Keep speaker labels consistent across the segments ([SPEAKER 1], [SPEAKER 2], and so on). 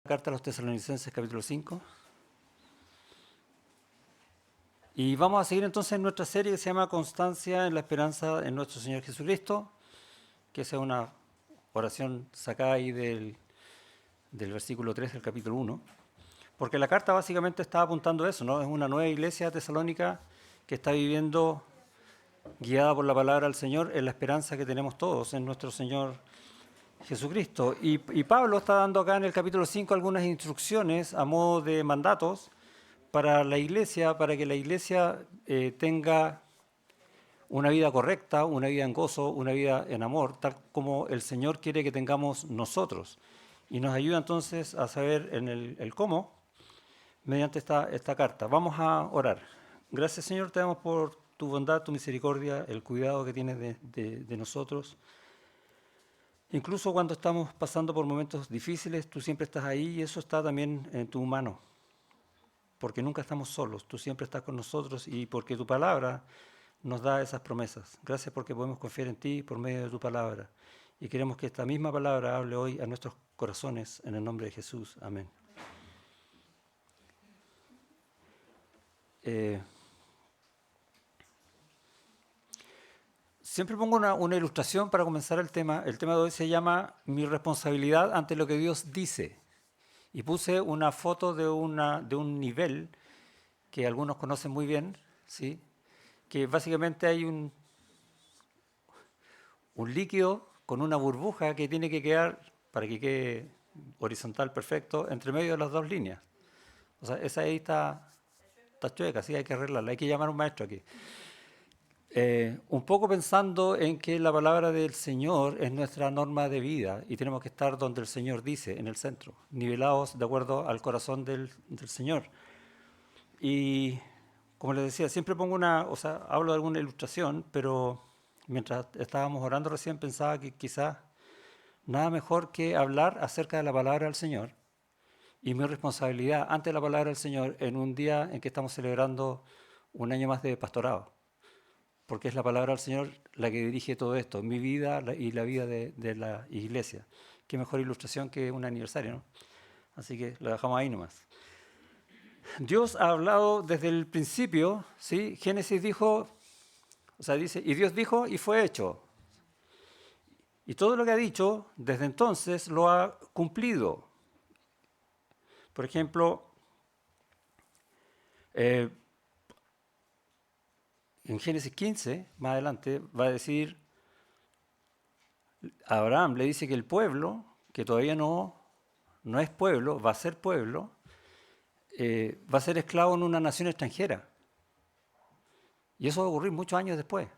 [SPEAKER 1] Carta a los Tesalonicenses, capítulo 5. Y vamos a seguir entonces nuestra serie que se llama Constancia en la esperanza en nuestro Señor Jesucristo, que es una oración sacada ahí del versículo 3 del capítulo 1. Porque la carta básicamente está apuntando eso, ¿no? Es una nueva iglesia tesalónica que está viviendo guiada por la palabra del Señor en la esperanza que tenemos todos en nuestro Señor Jesucristo. Y Pablo está dando acá en el capítulo 5 algunas instrucciones a modo de mandatos para la iglesia, para que la iglesia tenga una vida correcta, una vida en gozo, una vida en amor, tal como el Señor quiere que tengamos nosotros. Y nos ayuda entonces a saber en el cómo mediante esta carta. Vamos a orar. Gracias, Señor, te damos por tu bondad, tu misericordia, el cuidado que tienes de nosotros. Incluso cuando estamos pasando por momentos difíciles, tú siempre estás ahí y eso está también en tu mano. Porque nunca estamos solos, tú siempre estás con nosotros y porque tu palabra nos da esas promesas. Gracias porque podemos confiar en ti por medio de tu palabra. Y queremos que esta misma palabra hable hoy a nuestros corazones en el nombre de Jesús. Amén. Siempre pongo una ilustración para comenzar el tema. El tema de hoy se llama Mi responsabilidad ante lo que Dios dice. Y puse una foto de un nivel que algunos conocen muy bien, ¿sí? Que básicamente hay un líquido con una burbuja que tiene que quedar, para que quede horizontal perfecto, entre medio de las dos líneas. O sea, esa ahí está chueca, sí, hay que arreglarla, hay que llamar a un maestro aquí. Un poco pensando en que la palabra del Señor es nuestra norma de vida y tenemos que estar donde el Señor dice, en el centro, nivelados de acuerdo al corazón del Señor. Y como les decía, siempre pongo hablo de alguna ilustración, pero mientras estábamos orando recién pensaba que quizás nada mejor que hablar acerca de la palabra del Señor y mi responsabilidad ante la palabra del Señor en un día en que estamos celebrando un año más de pastorado. Porque es la palabra del Señor la que dirige todo esto, mi vida y la vida de la iglesia. Qué mejor ilustración que un aniversario, ¿no? Así que lo dejamos ahí nomás. Dios ha hablado desde el principio, ¿sí? Génesis dijo, dice, y Dios dijo y fue hecho. Y todo lo que ha dicho desde entonces lo ha cumplido. Por ejemplo, en Génesis 15, más adelante, va a decir, a Abraham le dice que el pueblo, que todavía no es pueblo, va a ser pueblo, va a ser esclavo en una nación extranjera. Y eso va a ocurrir muchos años después.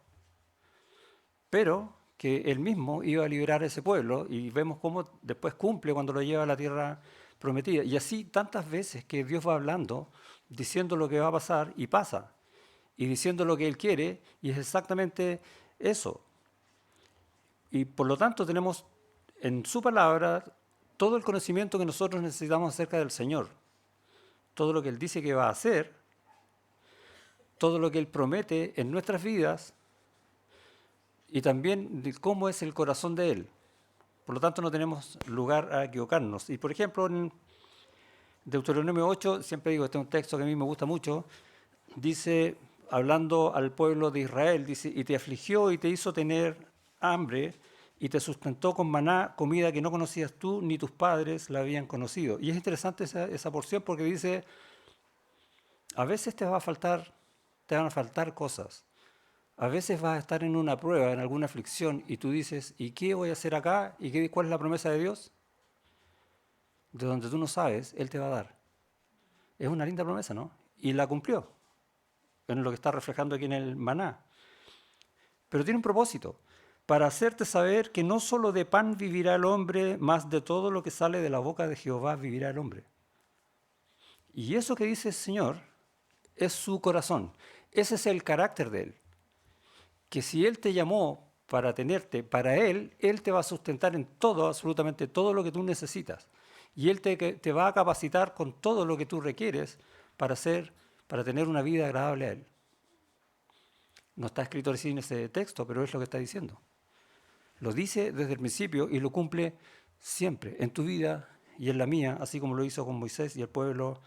[SPEAKER 1] Pero que él mismo iba a liberar a ese pueblo y vemos cómo después cumple cuando lo lleva a la tierra prometida. Y así tantas veces que Dios va hablando, diciendo lo que va a pasar y pasa. Y diciendo lo que Él quiere y es exactamente eso. Y por lo tanto tenemos en su palabra todo el conocimiento que nosotros necesitamos acerca del Señor. Todo lo que Él dice que va a hacer, todo lo que Él promete en nuestras vidas y también de cómo es el corazón de Él. Por lo tanto, no tenemos lugar a equivocarnos. Y por ejemplo, en Deuteronomio 8, siempre digo, este es un texto que a mí me gusta mucho, dice, hablando al pueblo de Israel, dice, y te afligió y te hizo tener hambre y te sustentó con maná, comida que no conocías tú ni tus padres la habían conocido. Y es interesante esa porción porque dice, a veces te van a faltar cosas. A veces vas a estar en una prueba, en alguna aflicción, y tú dices, ¿y qué voy a hacer acá? ¿Y cuál es la promesa de Dios? De donde tú no sabes, Él te va a dar. Es una linda promesa, ¿no? Y la cumplió, en lo que está reflejando aquí en el maná. Pero tiene un propósito, para hacerte saber que no solo de pan vivirá el hombre, más de todo lo que sale de la boca de Jehová vivirá el hombre. Y eso que dice el Señor es su corazón. Ese es el carácter de Él. Que si Él te llamó para tenerte, para Él te va a sustentar en todo, absolutamente todo lo que tú necesitas. Y Él te va a capacitar con todo lo que tú requieres para tener una vida agradable a Él. No está escrito así en ese texto, pero es lo que está diciendo. Lo dice desde el principio y lo cumple siempre, en tu vida y en la mía, así como lo hizo con Moisés y el pueblo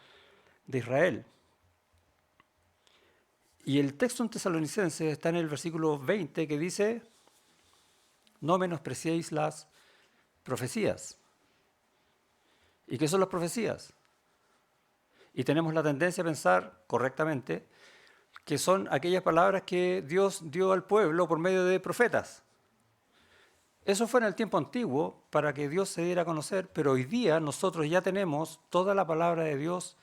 [SPEAKER 1] de Israel. Y el texto en Tesalonicenses está en el versículo 20 que dice, no menospreciéis las profecías. ¿Y qué son las profecías? Y tenemos la tendencia a pensar correctamente que son aquellas palabras que Dios dio al pueblo por medio de profetas. Eso fue en el tiempo antiguo para que Dios se diera a conocer, pero hoy día nosotros ya tenemos toda la palabra de Dios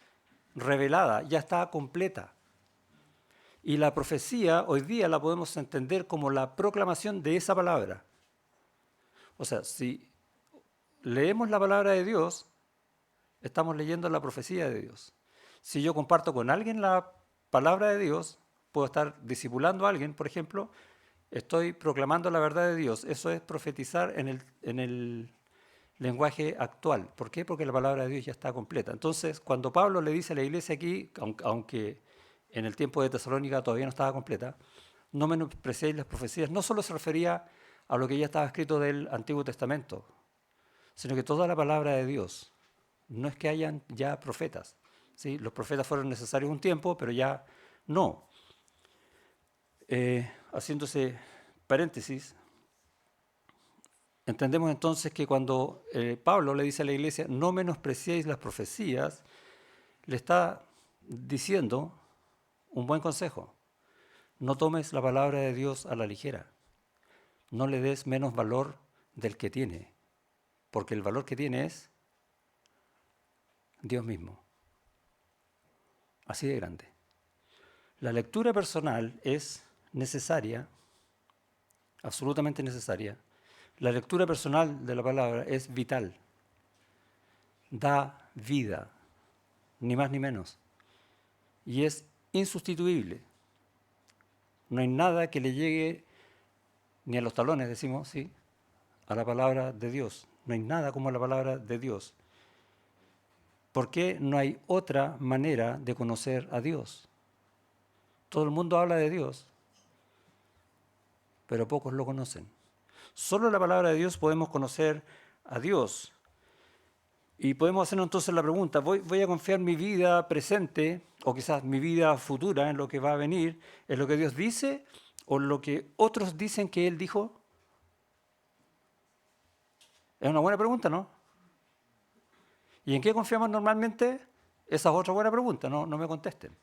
[SPEAKER 1] revelada, ya está completa. Y la profecía hoy día la podemos entender como la proclamación de esa palabra. O sea, si leemos la palabra de Dios, estamos leyendo la profecía de Dios. Si yo comparto con alguien la palabra de Dios, puedo estar discipulando a alguien, por ejemplo, estoy proclamando la verdad de Dios. Eso es profetizar en el lenguaje actual. ¿Por qué? Porque la palabra de Dios ya está completa. Entonces, cuando Pablo le dice a la iglesia aquí, aunque en el tiempo de Tesalónica todavía no estaba completa, no menospreciéis las profecías, no solo se refería a lo que ya estaba escrito del Antiguo Testamento, sino que toda la palabra de Dios. No es que hayan ya profetas. ¿Sí? Los profetas fueron necesarios un tiempo, pero ya no. Haciéndose paréntesis, entendemos entonces que cuando Pablo le dice a la iglesia, no menospreciéis las profecías, le está diciendo un buen consejo. No tomes la palabra de Dios a la ligera. No le des menos valor del que tiene, porque el valor que tiene es Dios mismo. Así de grande. La lectura personal es necesaria, absolutamente necesaria. La lectura personal de la palabra es vital. Da vida, ni más ni menos. Y es insustituible. No hay nada que le llegue ni a los talones, decimos, ¿sí?, a la palabra de Dios. No hay nada como la palabra de Dios. ¿Por qué no hay otra manera de conocer a Dios? Todo el mundo habla de Dios, pero pocos lo conocen. Solo en la palabra de Dios podemos conocer a Dios. Y podemos hacernos entonces la pregunta, ¿voy a confiar mi vida presente o quizás mi vida futura en lo que va a venir, en lo que Dios dice o en lo que otros dicen que Él dijo? Es una buena pregunta, ¿no? ¿Y en qué confiamos normalmente? Esa es otra buena pregunta, no me contesten.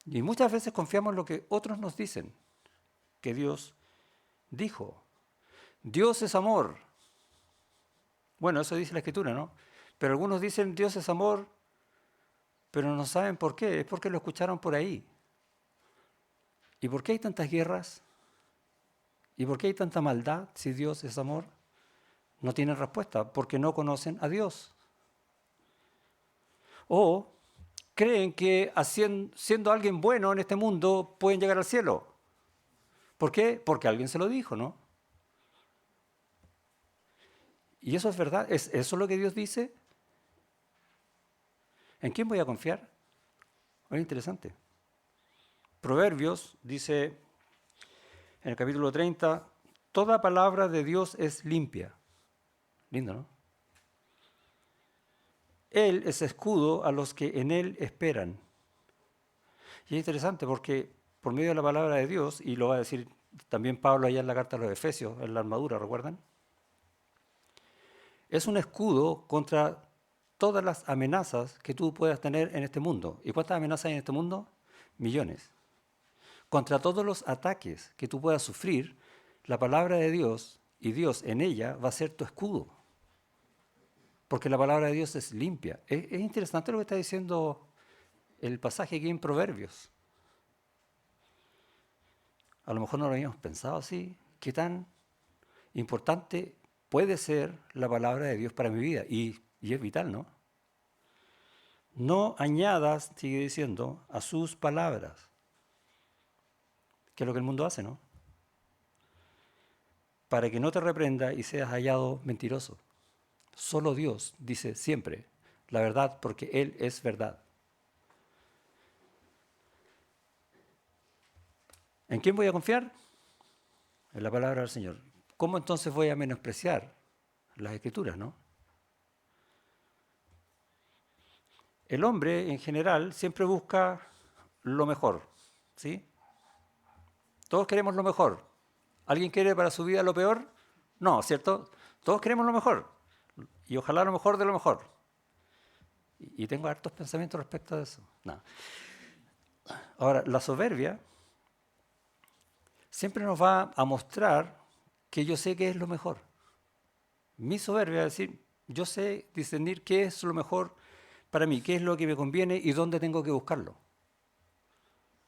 [SPEAKER 1] Y muchas veces confiamos en lo que otros nos dicen, que Dios dijo. Dios es amor. Bueno, eso dice la Escritura, ¿no? Pero algunos dicen Dios es amor, pero no saben por qué. Es porque lo escucharon por ahí. ¿Y por qué hay tantas guerras? ¿Y por qué hay tanta maldad si Dios es amor? No tienen respuesta, porque no conocen a Dios. O creen que siendo alguien bueno en este mundo pueden llegar al cielo. ¿Por qué? Porque alguien se lo dijo, ¿no? Y eso es verdad. ¿Es eso lo que Dios dice? ¿En quién voy a confiar? Es interesante. Proverbios dice en el capítulo 30, toda palabra de Dios es limpia. Lindo, ¿no? Él es escudo a los que en Él esperan. Y es interesante porque por medio de la palabra de Dios, y lo va a decir también Pablo allá en la carta a los Efesios, en la armadura, ¿recuerdan? Es un escudo contra todas las amenazas que tú puedas tener en este mundo. ¿Y cuántas amenazas hay en este mundo? Millones. Contra todos los ataques que tú puedas sufrir, la palabra de Dios y Dios en ella va a ser tu escudo. Porque la palabra de Dios es limpia. Es interesante lo que está diciendo el pasaje aquí en Proverbios. A lo mejor no lo habíamos pensado así. ¿Qué tan importante puede ser la palabra de Dios para mi vida? Y es vital, ¿no? No añadas, sigue diciendo, a sus palabras, que es lo que el mundo hace, ¿no? Para que no te reprenda y seas hallado mentiroso. Solo Dios dice siempre la verdad porque Él es verdad. ¿En quién voy a confiar? En la palabra del Señor. ¿Cómo entonces voy a menospreciar las Escrituras, no? el hombre en general siempre busca lo mejor, ¿sí? Todos queremos lo mejor. ¿Alguien quiere para su vida lo peor? No, ¿cierto? Todos queremos lo mejor. Y ojalá lo mejor de lo mejor. Y tengo hartos pensamientos respecto a eso. No. Ahora, la soberbia siempre nos va a mostrar que yo sé qué es lo mejor. Mi soberbia es decir, yo sé discernir qué es lo mejor para mí, qué es lo que me conviene y dónde tengo que buscarlo.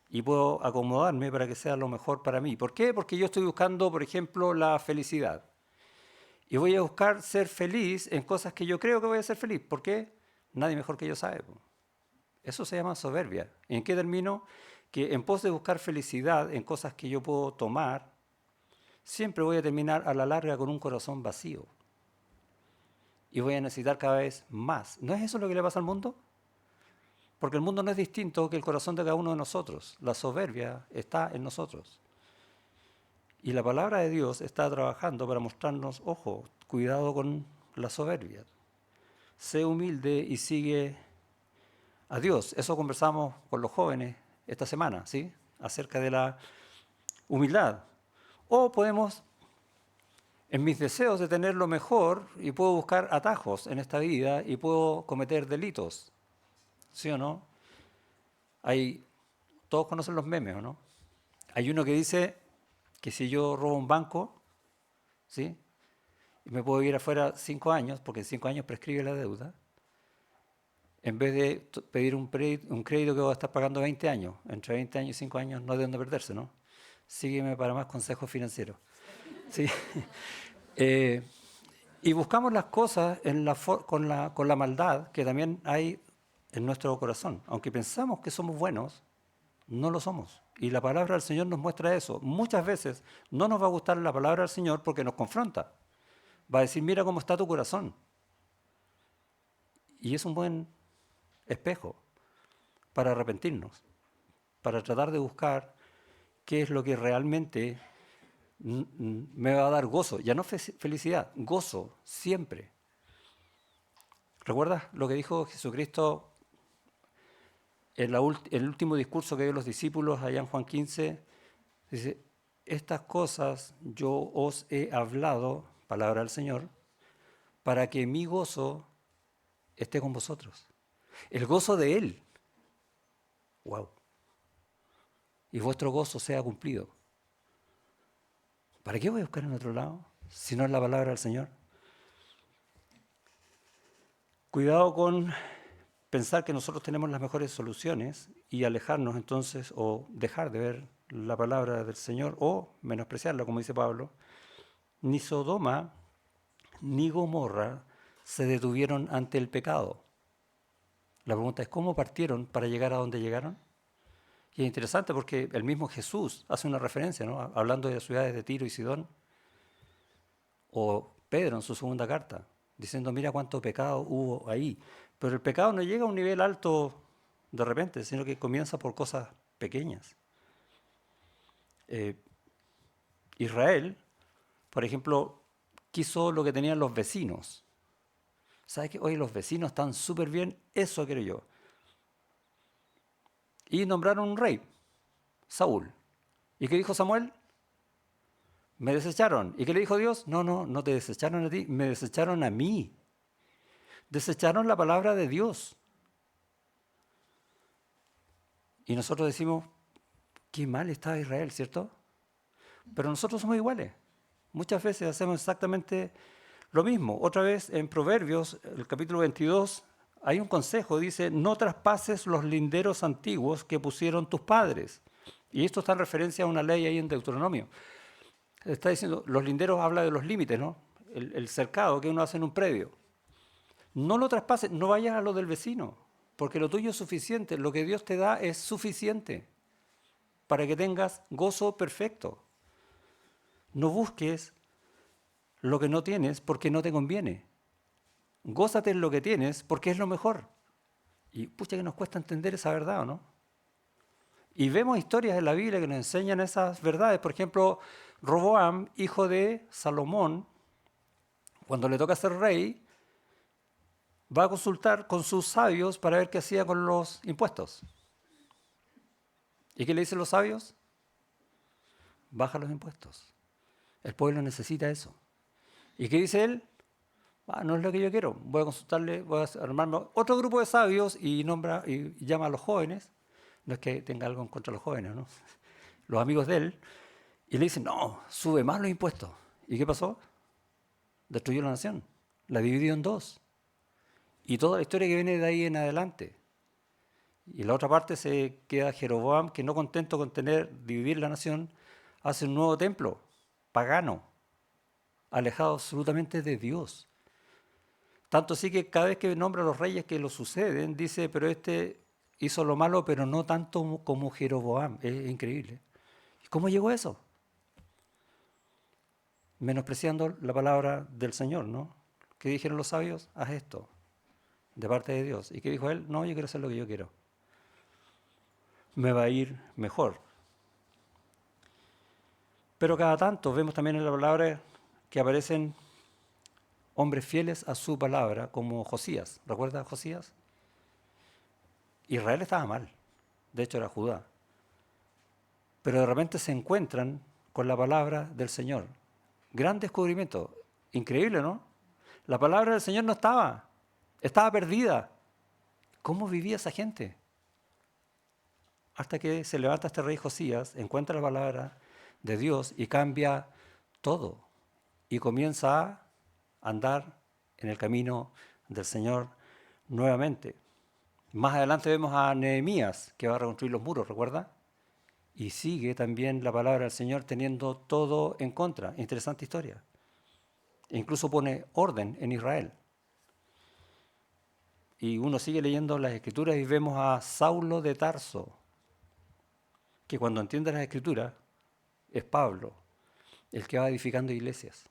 [SPEAKER 1] Y puedo acomodarme para que sea lo mejor para mí. ¿Por qué? Porque yo estoy buscando, por ejemplo, la felicidad. Y voy a buscar ser feliz en cosas que yo creo que voy a ser feliz. ¿Por qué? Nadie mejor que yo sabe. Eso se llama soberbia. ¿Y en qué termino? Que en pos de buscar felicidad en cosas que yo puedo tomar, siempre voy a terminar a la larga con un corazón vacío. Y voy a necesitar cada vez más. ¿No es eso lo que le pasa al mundo? Porque el mundo no es distinto que el corazón de cada uno de nosotros. La soberbia está en nosotros. Y la palabra de Dios está trabajando para mostrarnos, ojo, cuidado con la soberbia. Sé humilde y sigue a Dios. Eso conversamos con los jóvenes esta semana, ¿sí? Acerca de la humildad. O podemos, en mis deseos de tener lo mejor, y puedo buscar atajos en esta vida y puedo cometer delitos, ¿sí o no? Todos conocen los memes, ¿o no? Hay uno que dice que si yo robo un banco, ¿sí? Y me puedo ir afuera 5 años, porque en 5 años prescribe la deuda, en vez de pedir un crédito que voy a estar pagando 20 años. Entre 20 años y 5 años no hay de dónde perderse, ¿no? Sígueme para más consejos financieros. ¿Sí? Eh, y buscamos las cosas con la maldad que también hay en nuestro corazón. Aunque pensamos que somos buenos, no lo somos. Y la palabra del Señor nos muestra eso. Muchas veces no nos va a gustar la palabra del Señor porque nos confronta. Va a decir, mira cómo está tu corazón. Y es un buen espejo para arrepentirnos, para tratar de buscar qué es lo que realmente me va a dar gozo. Ya no felicidad, gozo, siempre. ¿Recuerdas lo que dijo Jesucristo en el último discurso que dio a los discípulos allá en Juan 15? Dice, estas cosas yo os he hablado, palabra del Señor, para que mi gozo esté con vosotros. El gozo de Él. ¡Wow! Y vuestro gozo sea cumplido. ¿Para qué voy a buscar en otro lado si no es la palabra del Señor? Cuidado con pensar que nosotros tenemos las mejores soluciones y alejarnos entonces o dejar de ver la palabra del Señor o menospreciarla, como dice Pablo. Ni Sodoma ni Gomorra se detuvieron ante el pecado. La pregunta es, ¿cómo partieron para llegar a donde llegaron? Y es interesante porque el mismo Jesús hace una referencia, ¿no? Hablando de las ciudades de Tiro y Sidón, o Pedro en su segunda carta, diciendo, mira cuánto pecado hubo ahí. Pero el pecado no llega a un nivel alto de repente, sino que comienza por cosas pequeñas. Israel, por ejemplo, quiso lo que tenían los vecinos. ¿Sabes qué? Oye, los vecinos están súper bien, eso quiero yo. Y nombraron un rey, Saúl. ¿Y qué dijo Samuel? Me desecharon. ¿Y qué le dijo Dios? No, no, no te desecharon a ti, me desecharon a mí. Desecharon la palabra de Dios. Y nosotros decimos, qué mal está Israel, ¿cierto? Pero nosotros somos iguales. Muchas veces hacemos exactamente lo mismo. Otra vez en Proverbios, el capítulo 22, hay un consejo, dice, no traspases los linderos antiguos que pusieron tus padres. Y esto está en referencia a una ley ahí en Deuteronomio. Está diciendo, los linderos habla de los límites, ¿no? El cercado que uno hace en un predio. No lo traspases, no vayas a lo del vecino, porque lo tuyo es suficiente, lo que Dios te da es suficiente para que tengas gozo perfecto. No busques lo que no tienes porque no te conviene. Gózate en lo que tienes porque es lo mejor. Y pucha que nos cuesta entender esa verdad, ¿o no? Y vemos historias en la Biblia que nos enseñan esas verdades. Por ejemplo, Roboam, hijo de Salomón, cuando le toca ser rey, va a consultar con sus sabios para ver qué hacía con los impuestos. ¿Y qué le dicen los sabios? Baja los impuestos. El pueblo necesita eso. ¿Y qué dice él? No es lo que yo quiero. Voy a consultarle, voy a armarme otro grupo de sabios y nombra y llama a los jóvenes. No es que tenga algo en contra de los jóvenes, ¿no? Los amigos de él. Y le dicen, no, sube más los impuestos. ¿Y qué pasó? Destruyó la nación. La dividió en dos. Y toda la historia que viene de ahí en adelante. Y en la otra parte se queda Jeroboam, que no contento con dividir la nación, hace un nuevo templo, pagano, alejado absolutamente de Dios. Tanto así que cada vez que nombra a los reyes que lo suceden, dice, pero este hizo lo malo, pero no tanto como Jeroboam. Es increíble. ¿Y cómo llegó a eso? Menospreciando la palabra del Señor, ¿no? ¿Qué dijeron los sabios? Haz esto, de parte de Dios. ¿Y qué dijo él? No, yo quiero hacer lo que yo quiero. Me va a ir mejor. Pero cada tanto vemos también en la palabra que aparecen hombres fieles a su palabra, como Josías. ¿Recuerda a Josías? Israel estaba mal, de hecho era Judá. Pero de repente se encuentran con la palabra del Señor. Gran descubrimiento. Increíble, ¿no? La palabra del Señor no estaba perdida. ¿Cómo vivía esa gente? Hasta que se levanta este rey Josías, encuentra la palabra de Dios y cambia todo. Y comienza a andar en el camino del Señor nuevamente. Más adelante vemos a Nehemías, que va a reconstruir los muros, ¿recuerda? Y sigue también la palabra del Señor teniendo todo en contra. Interesante historia. E incluso pone orden en Israel. Y uno sigue leyendo las Escrituras y vemos a Saulo de Tarso, que cuando entiende las Escrituras es Pablo, el que va edificando iglesias,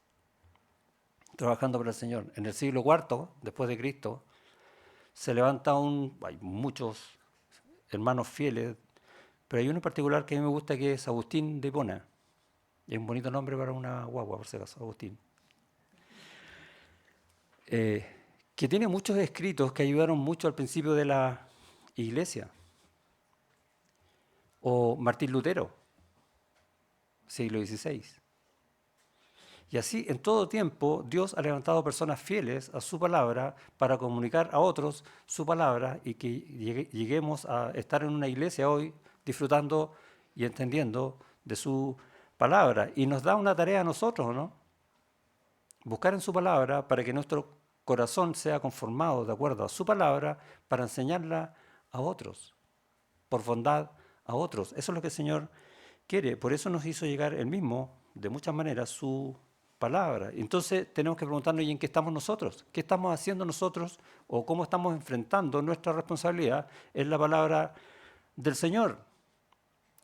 [SPEAKER 1] trabajando para el Señor. En el siglo IV, después de Cristo, se levanta hay muchos hermanos fieles, pero hay uno en particular que a mí me gusta, que es Agustín de Hipona. Es un bonito nombre para una guagua, por si acaso, Agustín. Que tiene muchos escritos que ayudaron mucho al principio de la iglesia. O Martín Lutero, siglo XVI. Y así, en todo tiempo, Dios ha levantado personas fieles a su palabra para comunicar a otros su palabra y que lleguemos a estar en una iglesia hoy disfrutando y entendiendo de su palabra. Y nos da una tarea a nosotros, ¿no? Buscar en su palabra para que nuestro corazón sea conformado de acuerdo a su palabra para enseñarla a otros, por bondad a otros. Eso es lo que el Señor quiere. Por eso nos hizo llegar Él mismo, de muchas maneras, su palabra. Entonces tenemos que preguntarnos, ¿y en qué estamos nosotros? ¿Qué estamos haciendo nosotros o cómo estamos enfrentando nuestra responsabilidad en la palabra del Señor?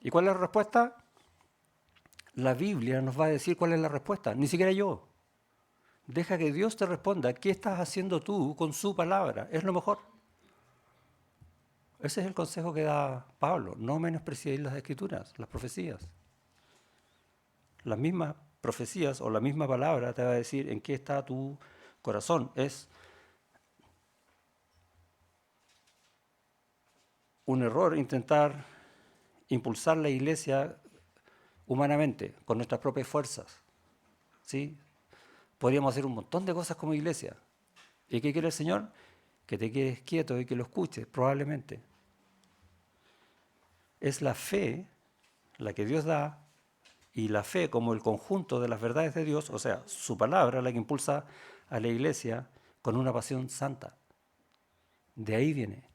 [SPEAKER 1] ¿Y cuál es la respuesta? La Biblia nos va a decir cuál es la respuesta, ni siquiera yo. Deja que Dios te responda. ¿Qué estás haciendo tú con su palabra? Es lo mejor. Ese es el consejo que da Pablo. No menospreciéis las escrituras, las profecías. Las mismas profecías o la misma palabra te va a decir en qué está tu corazón. Es un error intentar impulsar la iglesia humanamente, con nuestras propias fuerzas. ¿Sí? Podríamos hacer un montón de cosas como iglesia. ¿Y qué quiere el Señor? Que te quedes quieto y que lo escuches, probablemente. Es la fe la que Dios da, y la fe como el conjunto de las verdades de Dios, o sea, su palabra, la que impulsa a la iglesia con una pasión santa. De ahí viene,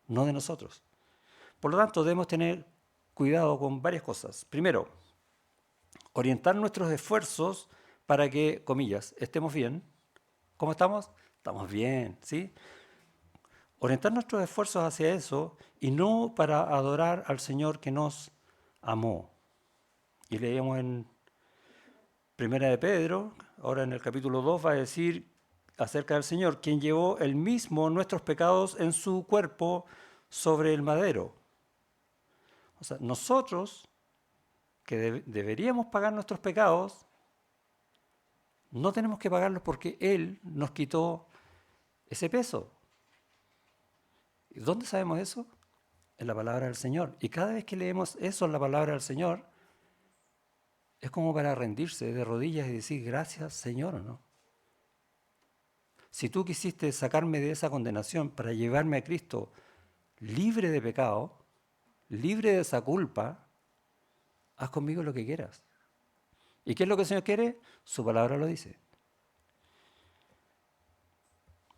[SPEAKER 1] no de nosotros. Por lo tanto, debemos tener cuidado con varias cosas. Primero, orientar nuestros esfuerzos para que, comillas, estemos bien. ¿Cómo estamos? Estamos bien, ¿sí? Orientar nuestros esfuerzos hacia eso y no para adorar al Señor que nos amó. Y leíamos en Primera de Pedro, ahora en el capítulo 2 va a decir acerca del Señor, quien llevó él mismo nuestros pecados en su cuerpo sobre el madero. O sea, nosotros, que deberíamos pagar nuestros pecados, no tenemos que pagarlos porque Él nos quitó ese peso. ¿Y dónde sabemos eso? En la palabra del Señor. Y cada vez que leemos eso en la palabra del Señor, es como para rendirse de rodillas y decir, gracias Señor, ¿o no? Si tú quisiste sacarme de esa condenación para llevarme a Cristo libre de pecado, libre de esa culpa, haz conmigo lo que quieras. ¿Y qué es lo que el Señor quiere? Su palabra lo dice.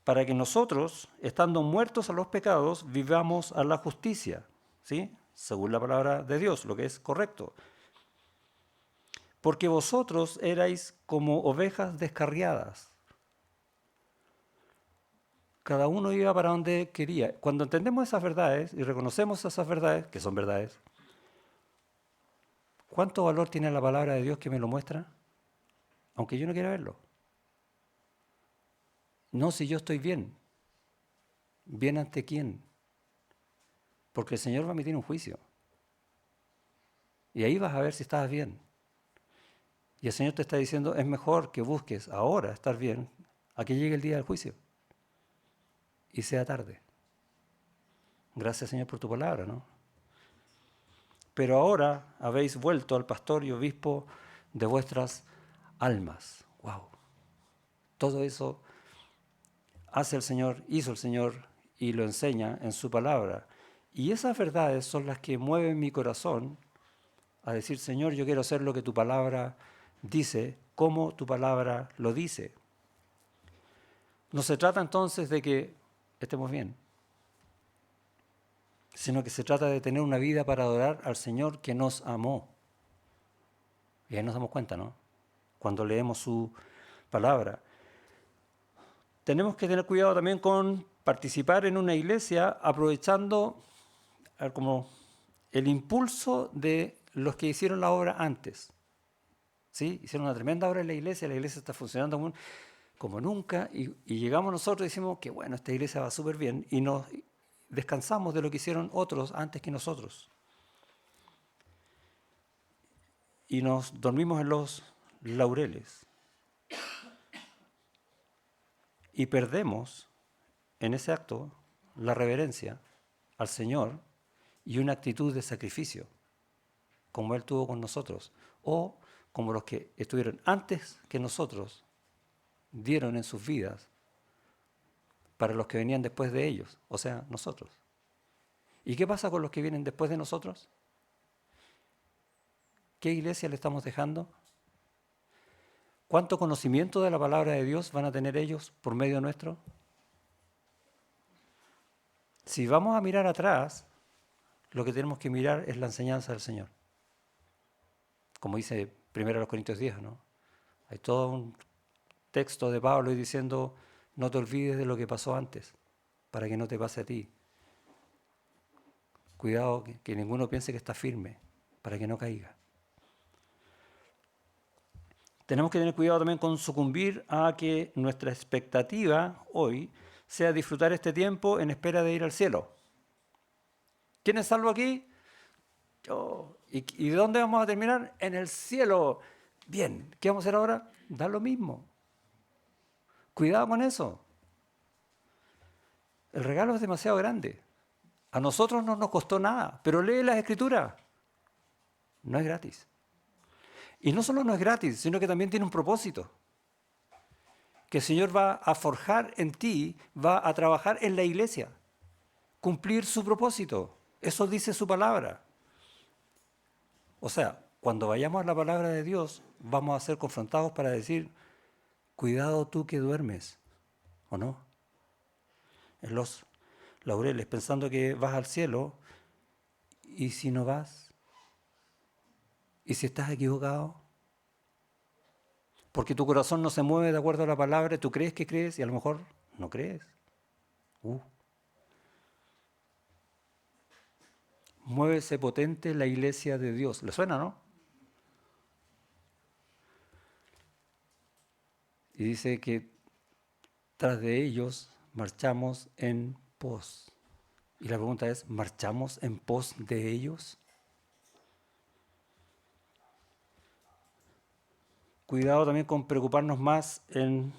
[SPEAKER 1] Para que nosotros, estando muertos a los pecados, vivamos a la justicia, ¿sí? Según la palabra de Dios, lo que es correcto. Porque vosotros erais como ovejas descarriadas. Cada uno iba para donde quería. Cuando entendemos esas verdades y reconocemos esas verdades, que son verdades, ¿cuánto valor tiene la palabra de Dios que me lo muestra? Aunque yo no quiera verlo. No, si yo estoy bien. ¿Bien ante quién? Porque el Señor va a emitir un juicio. Y ahí vas a ver si estás bien. Y el Señor te está diciendo, es mejor que busques ahora estar bien a que llegue el día del juicio. Y sea tarde. Gracias, Señor, por tu palabra, ¿no? Pero ahora habéis vuelto al pastor y obispo de vuestras almas. ¡Wow! Todo eso hace el Señor, hizo el Señor y lo enseña en su palabra. Y esas verdades son las que mueven mi corazón a decir, Señor, yo quiero hacer lo que tu palabra dice, como tu palabra lo dice. No se trata entonces de que estemos bien, sino que se trata de tener una vida para adorar al Señor que nos amó. Y ahí nos damos cuenta, ¿no? Cuando leemos su palabra. Tenemos que tener cuidado también con participar en una iglesia aprovechando como el impulso de los que hicieron la obra antes. ¿Sí? Hicieron una tremenda obra en la iglesia está funcionando como nunca, y llegamos nosotros y decimos que bueno, esta iglesia va súper bien, y nos descansamos de lo que hicieron otros antes que nosotros. Y nos dormimos en los laureles. Y perdemos en ese acto la reverencia al Señor y una actitud de sacrificio, como Él tuvo con nosotros, o como los que estuvieron antes que nosotros dieron en sus vidas para los que venían después de ellos, o sea, nosotros. ¿Y qué pasa con los que vienen después de nosotros? ¿Qué iglesia le estamos dejando? ¿Cuánto conocimiento de la palabra de Dios van a tener ellos por medio nuestro? Si vamos a mirar atrás, lo que tenemos que mirar es la enseñanza del Señor. Como dice 1 Corintios 10, ¿no? Hay todo un texto de Pablo diciendo, no te olvides de lo que pasó antes, para que no te pase a ti. Cuidado que ninguno piense que está firme, para que no caiga. Tenemos que tener cuidado también con sucumbir a que nuestra expectativa hoy sea disfrutar este tiempo en espera de ir al cielo. ¿Quién es salvo aquí? Yo. ¿Y de dónde vamos a terminar? En el cielo. Bien, ¿qué vamos a hacer ahora? Da lo mismo. Cuidado con eso. El regalo es demasiado grande. A nosotros no nos costó nada, pero lee las Escrituras. No es gratis. Y no solo no es gratis, sino que también tiene un propósito. Que el Señor va a forjar en ti, va a trabajar en la iglesia, cumplir su propósito. Eso dice su palabra. O sea, cuando vayamos a la palabra de Dios, vamos a ser confrontados para decir, cuidado tú que duermes, ¿o no? En los laureles, pensando que vas al cielo, ¿y si no vas? ¿Y si estás equivocado? Porque tu corazón no se mueve de acuerdo a la palabra, tú crees que crees y a lo mejor no crees. Muévese potente la iglesia de Dios. ¿Le suena, no? Y dice que tras de ellos marchamos en pos. Y la pregunta es, ¿marchamos en pos de ellos? Cuidado también con preocuparnos más en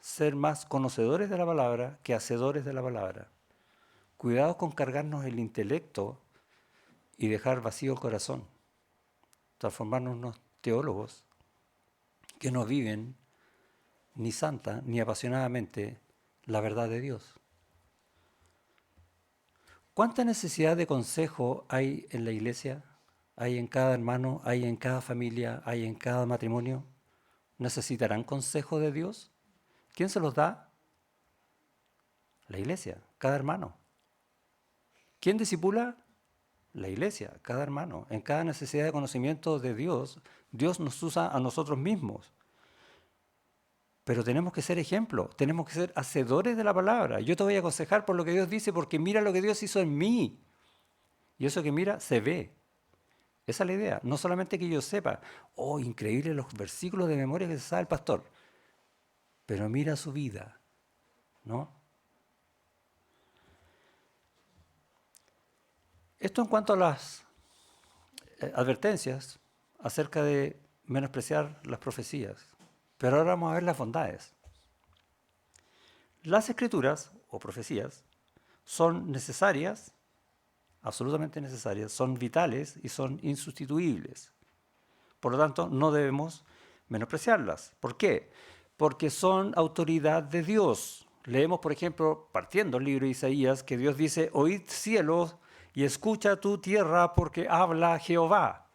[SPEAKER 1] ser más conocedores de la palabra que hacedores de la palabra. Cuidado con cargarnos el intelecto y dejar vacío el corazón. Transformarnos en unos teólogos que no viven ni santa ni apasionadamente la verdad de Dios. ¿Cuánta necesidad de consejo hay en la iglesia? ¿Hay en cada hermano? ¿Hay en cada familia? ¿Hay en cada matrimonio? ¿Necesitarán consejo de Dios? ¿Quién se los da? La iglesia, cada hermano. ¿Quién discipula? La iglesia, cada hermano. En cada necesidad de conocimiento de Dios, Dios nos usa a nosotros mismos. Pero tenemos que ser ejemplo, tenemos que ser hacedores de la palabra. Yo te voy a aconsejar por lo que Dios dice, porque mira lo que Dios hizo en mí. Y eso que mira, se ve. Esa es la idea. No solamente que yo sepa, oh, increíble los versículos de memoria que se sabe el pastor, pero mira su vida, ¿no? Esto en cuanto a las advertencias acerca de menospreciar las profecías. Pero ahora vamos a ver las bondades. Las escrituras o profecías son necesarias, absolutamente necesarias, son vitales y son insustituibles. Por lo tanto, no debemos menospreciarlas. ¿Por qué? Porque son autoridad de Dios. Leemos, por ejemplo, partiendo el libro de Isaías, que Dios dice, oíd cielos y escucha tu tierra porque habla Jehová.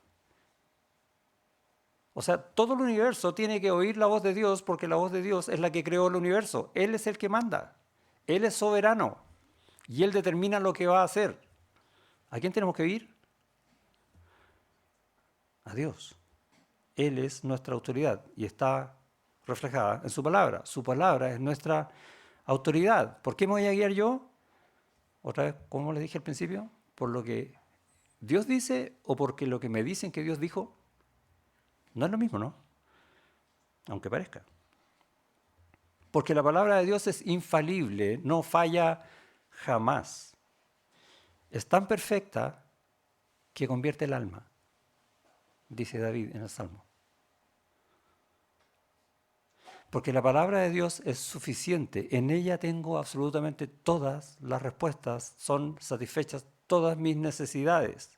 [SPEAKER 1] O sea, todo el universo tiene que oír la voz de Dios porque la voz de Dios es la que creó el universo. Él es el que manda. Él es soberano. Y Él determina lo que va a hacer. ¿A quién tenemos que oír? A Dios. Él es nuestra autoridad y está reflejada en su palabra. Su palabra es nuestra autoridad. ¿Por qué me voy a guiar yo? Otra vez, como les dije al principio, por lo que Dios dice o porque lo que me dicen que Dios dijo. No es lo mismo, ¿no? Aunque parezca. Porque la palabra de Dios es infalible, no falla jamás. Es tan perfecta que convierte el alma, dice David en el Salmo. Porque la palabra de Dios es suficiente. En ella tengo absolutamente todas las respuestas. Son satisfechas todas mis necesidades.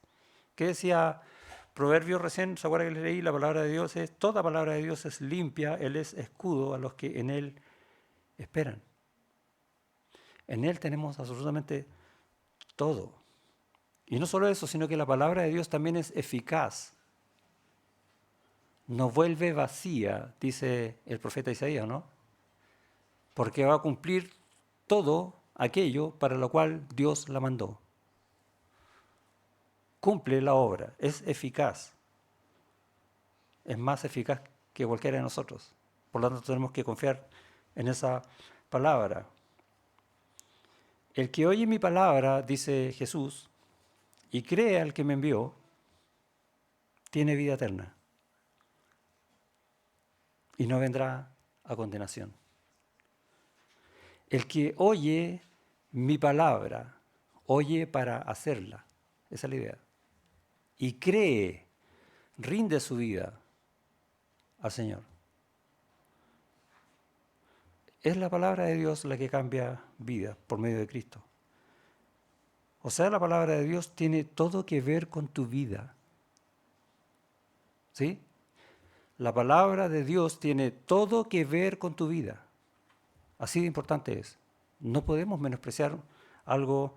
[SPEAKER 1] ¿Qué decía Proverbios recién? ¿Se acuerda que le leí? La palabra de Dios es, toda palabra de Dios es limpia. Él es escudo a los que en Él esperan. En Él tenemos absolutamente todo. Y no solo eso, sino que la palabra de Dios también es eficaz. No vuelve vacía, dice el profeta Isaías, ¿no? Porque va a cumplir todo aquello para lo cual Dios la mandó. Cumple la obra, es eficaz. Es más eficaz que cualquiera de nosotros. Por lo tanto, tenemos que confiar en esa palabra. El que oye mi palabra, dice Jesús, y cree al que me envió, tiene vida eterna. Y no vendrá a condenación. El que oye mi palabra, oye para hacerla. Esa es la idea. Y cree, rinde su vida al Señor. Es la palabra de Dios la que cambia vida por medio de Cristo. O sea, la palabra de Dios tiene todo que ver con tu vida. ¿Sí? La palabra de Dios tiene todo que ver con tu vida. Así de importante es. No podemos menospreciar algo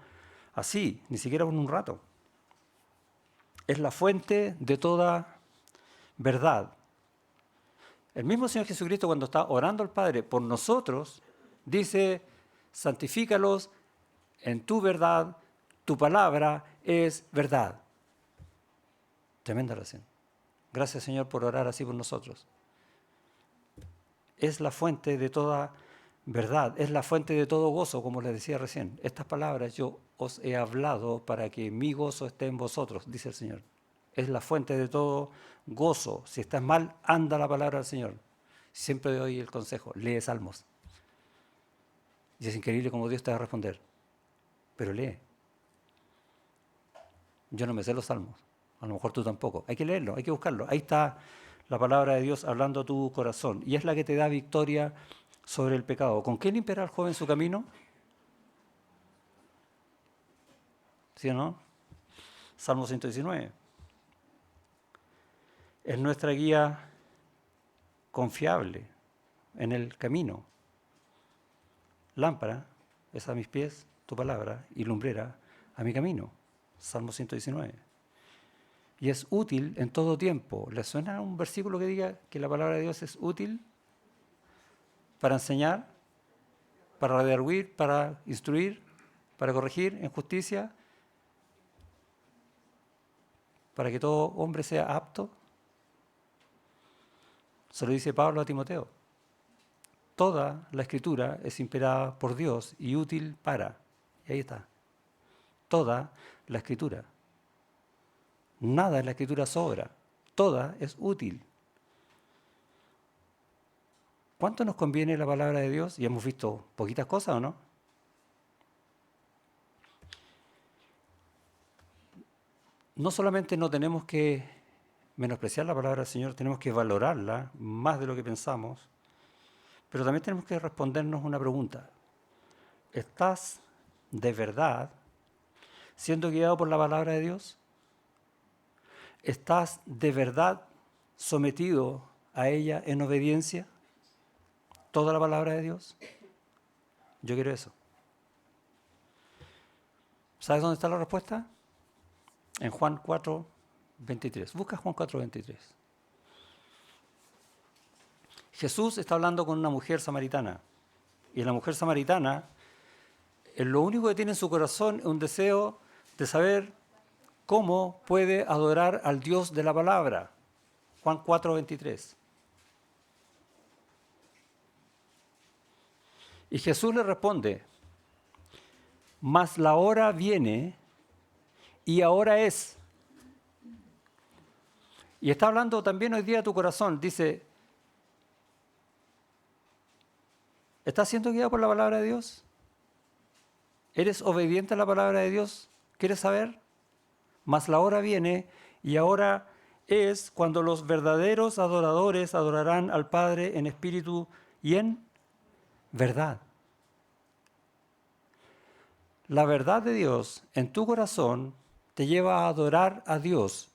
[SPEAKER 1] así, ni siquiera por un rato. Es la fuente de toda verdad. El mismo Señor Jesucristo, cuando está orando al Padre por nosotros, dice, santifícalos en tu verdad, tu palabra es verdad. Tremenda oración. Gracias, Señor, por orar así por nosotros. Es la fuente de toda verdad, es la fuente de todo gozo, como les decía recién. Estas palabras yo os he hablado para que mi gozo esté en vosotros, dice el Señor. Es la fuente de todo gozo. Si estás mal, anda la palabra del Señor. Siempre doy el consejo, lee Salmos. Y es increíble cómo Dios te va a responder. Pero lee. Yo no me sé los Salmos. A lo mejor tú tampoco. Hay que leerlo, hay que buscarlo. Ahí está la palabra de Dios hablando a tu corazón. Y es la que te da victoria sobre el pecado. ¿Con qué limpiará el joven su camino? ¿Sí o no? Salmo 119. Es nuestra guía confiable en el camino. Lámpara es a mis pies tu palabra y lumbrera a mi camino. Salmo 119. Y es útil en todo tiempo. ¿Les suena un versículo que diga que la palabra de Dios es útil para enseñar, para redarguir, para instruir, para corregir en justicia, para que todo hombre sea apto? Se lo dice Pablo a Timoteo. Toda la escritura es inspirada por Dios y útil para. Y ahí está. Toda la escritura. Nada en la escritura sobra. Toda es útil. ¿Cuánto nos conviene la palabra de Dios? Y hemos visto poquitas cosas, ¿o no? No solamente no tenemos que menospreciar la palabra del Señor, tenemos que valorarla más de lo que pensamos, pero también tenemos que respondernos una pregunta. ¿Estás de verdad siendo guiado por la palabra de Dios? ¿Estás de verdad sometido a ella en obediencia? ¿Toda la palabra de Dios? Yo quiero eso. ¿Sabes dónde está la respuesta? En Juan 4:23. Busca Juan 4:23. Jesús está hablando con una mujer samaritana. Y la mujer samaritana, lo único que tiene en su corazón es un deseo de saber cómo puede adorar al Dios de la palabra. Juan 4:23. Y Jesús le responde, mas la hora viene y ahora es. Y está hablando también hoy día a tu corazón. Dice, ¿estás siendo guiado por la palabra de Dios? ¿Eres obediente a la palabra de Dios? ¿Quieres saber? Mas la hora viene y ahora es cuando los verdaderos adoradores adorarán al Padre en espíritu y en verdad. La verdad de Dios en tu corazón te lleva a adorar a Dios.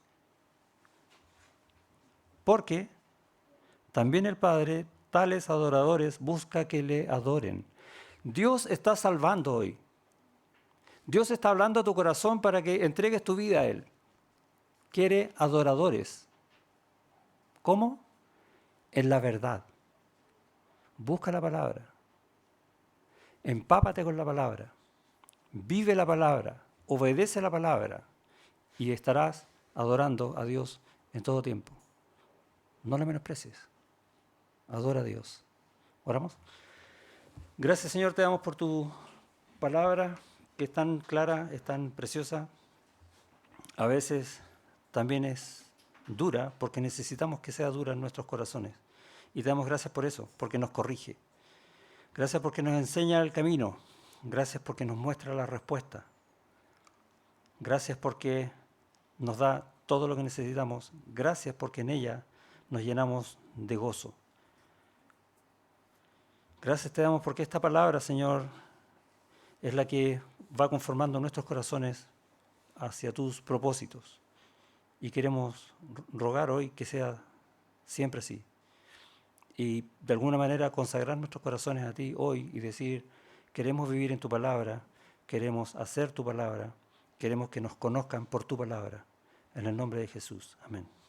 [SPEAKER 1] Porque también el Padre, tales adoradores, busca que le adoren. Dios está salvando hoy. Dios está hablando a tu corazón para que entregues tu vida a Él. Quiere adoradores. ¿Cómo? En la verdad. Busca la palabra. Empápate con la palabra. Vive la palabra. Obedece la palabra. Y estarás adorando a Dios en todo tiempo. No le menosprecies. Adora a Dios. ¿Oramos? Gracias, Señor, te damos por tu palabra, que es tan clara, es tan preciosa. A veces también es dura, porque necesitamos que sea dura en nuestros corazones. Y te damos gracias por eso, porque nos corrige. Gracias porque nos enseña el camino. Gracias porque nos muestra la respuesta. Gracias porque nos da todo lo que necesitamos. Gracias porque en ella nos llenamos de gozo. Gracias te damos porque esta palabra, Señor, es la que va conformando nuestros corazones hacia tus propósitos. Y queremos rogar hoy que sea siempre así. Y de alguna manera consagrar nuestros corazones a ti hoy y decir, queremos vivir en tu palabra, queremos hacer tu palabra, queremos que nos conozcan por tu palabra. En el nombre de Jesús. Amén.